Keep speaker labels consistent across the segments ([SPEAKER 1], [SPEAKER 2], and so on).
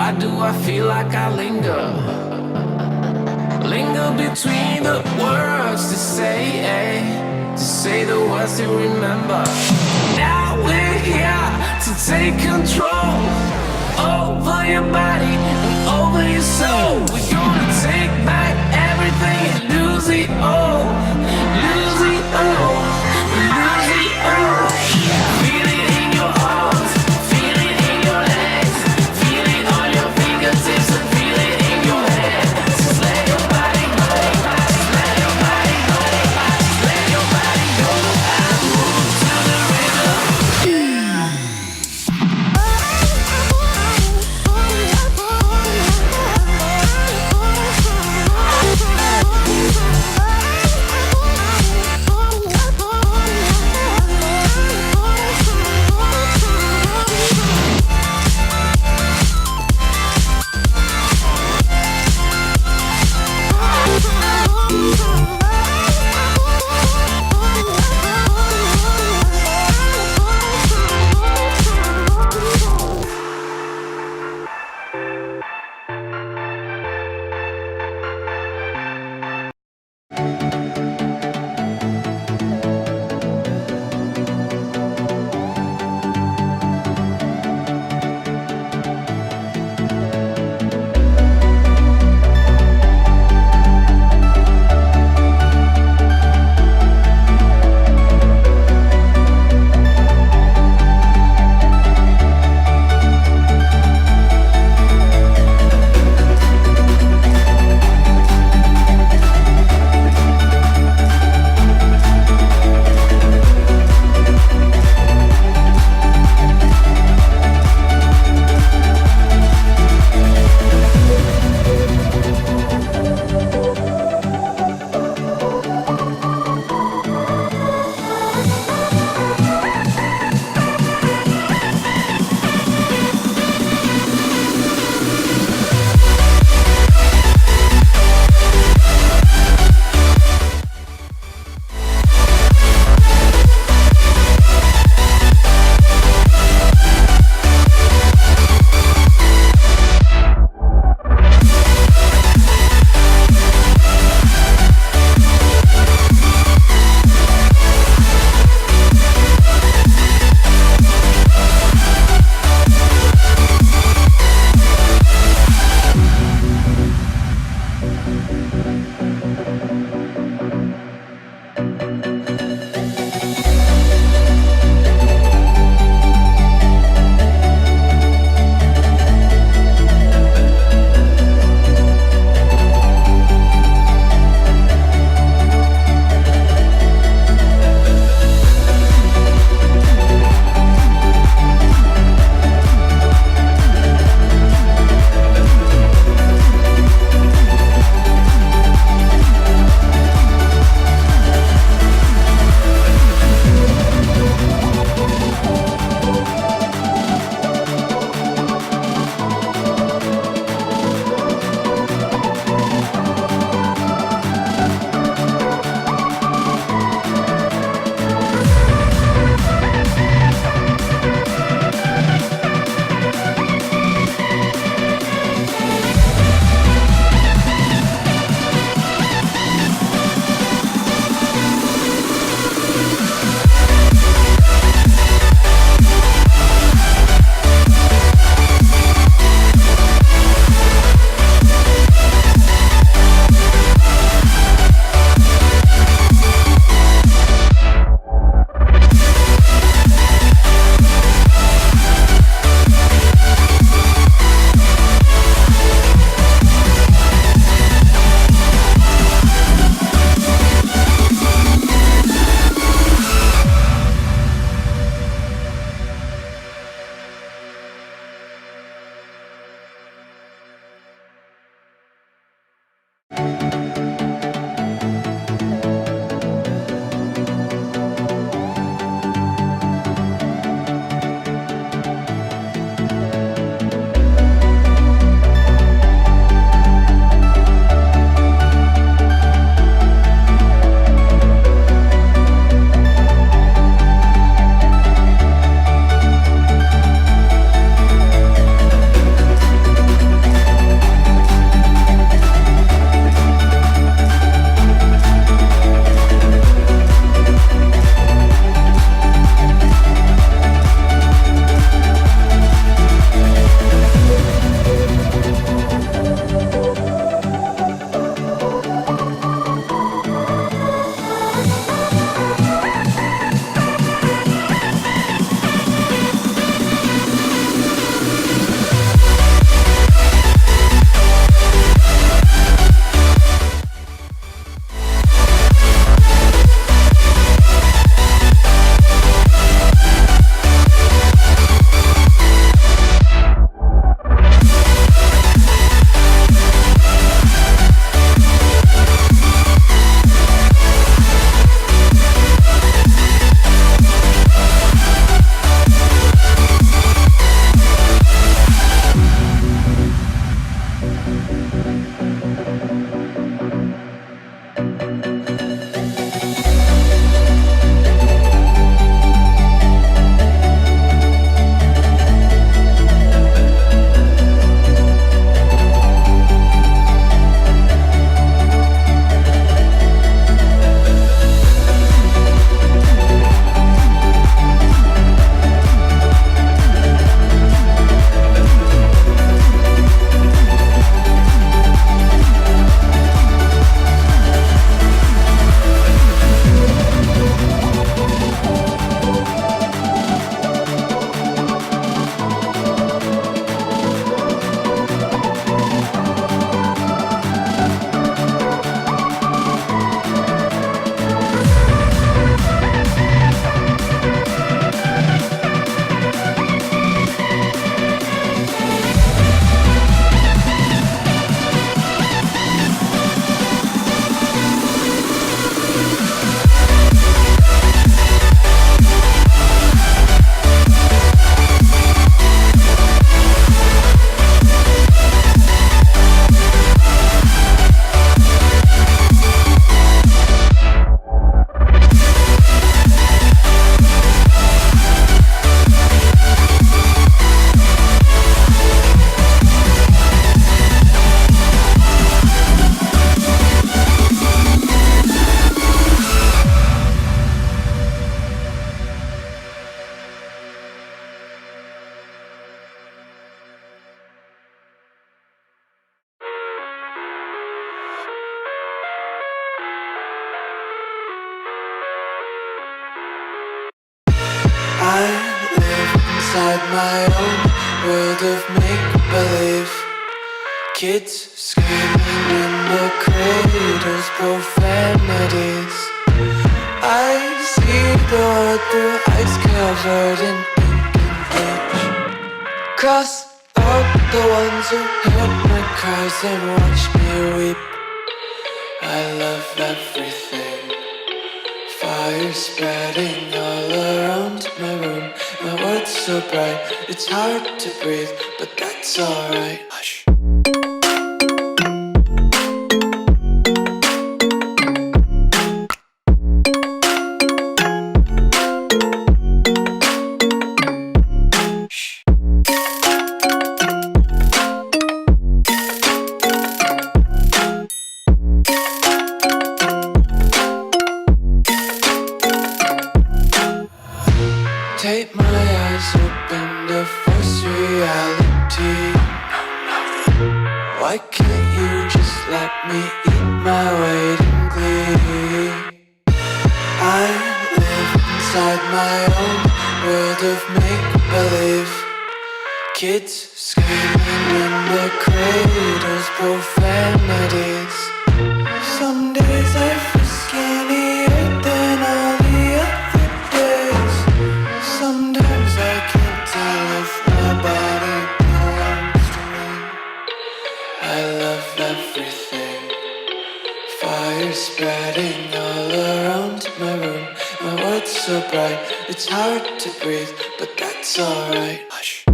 [SPEAKER 1] Why do I feel like I linger? Linger between the words to say the words to remember. Now we're here to take control over your body and over your soul. We're gonna take back everything and lose it all. Lose it all. Lose it all. Feel it in your arms, feel it in your legs, feel it on your fingertips and feel it in your head. Just let your body go, just let your body go, just let your body go and move to the rhythm. own world of make-believe. Kids screaming in the cradles, profanities. I see the world through ice covered in ink and bleach. Cross out the ones who heard my cries and watched me weep. I love everything. Fire spreading all around my room. My world's so bright, it's hard to breathe, but that's alright. Hush. Take my eyes open to force reality. Why can't you just let me eat my weight in glee? I live inside my own world of make-believe. Kids screaming in the cradles, profanities. Some days I feel skinnier than all the other days. Sometimes I can't tell if my body belongs to me. I love everything. Fire spreading all around my room. My world's so bright, it's hard to breathe, but that's alright. Hush.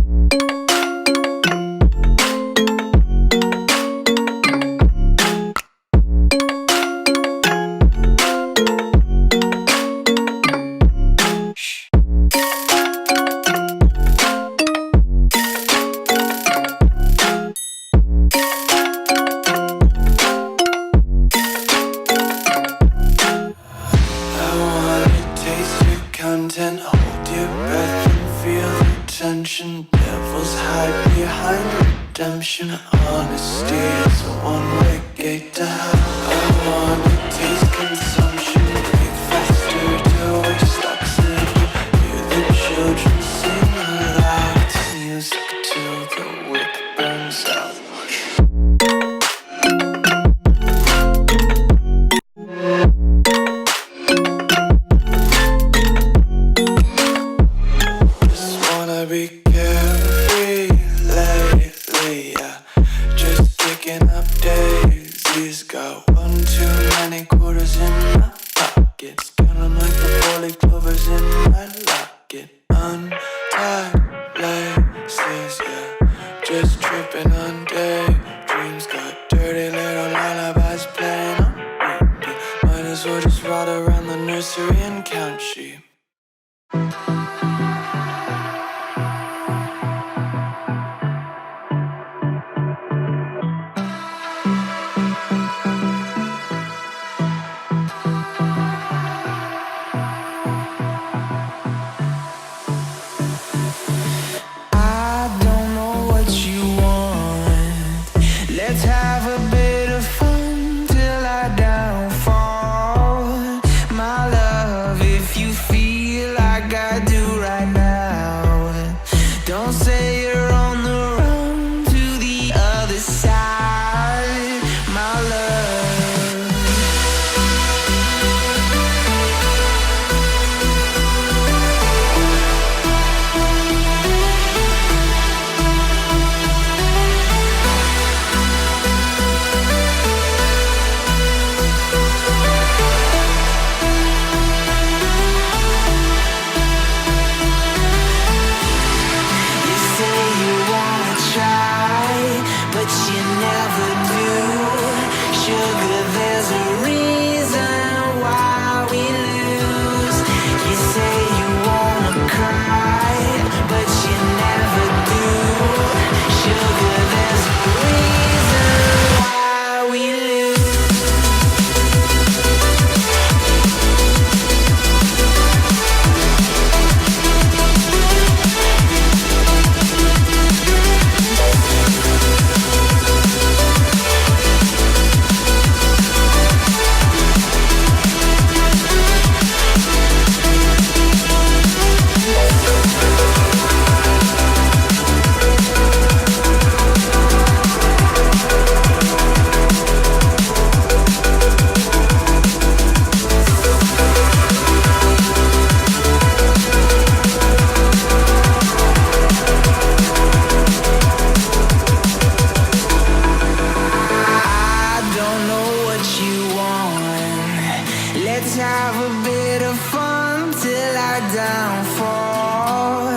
[SPEAKER 1] Content, hold your breath and feel the tension. Devils hide behind redemption. Honesty is a one-way gate to hell. I wanna taste consumption. Breathe faster to waste stocks and hear the children sing aloud. It's music till the wick burns out. Be carefree lately, yeah. Just kicking up daisies. Got one too many quarters in my pockets. Count 'em like the 4-leaf clovers in my locket. Untied laces, yeah. Just tripping on daydreams. Got dirty little lullabies playing on repeat. Might as well just ride around the nursery and count sheep.
[SPEAKER 2] Let's have a bit of fun till I downfall. My love, if you feel like I do right now, don't say you're on the run to the other side, my love. Let's have a bit of fun till I downfall.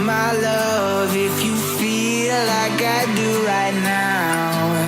[SPEAKER 2] My love.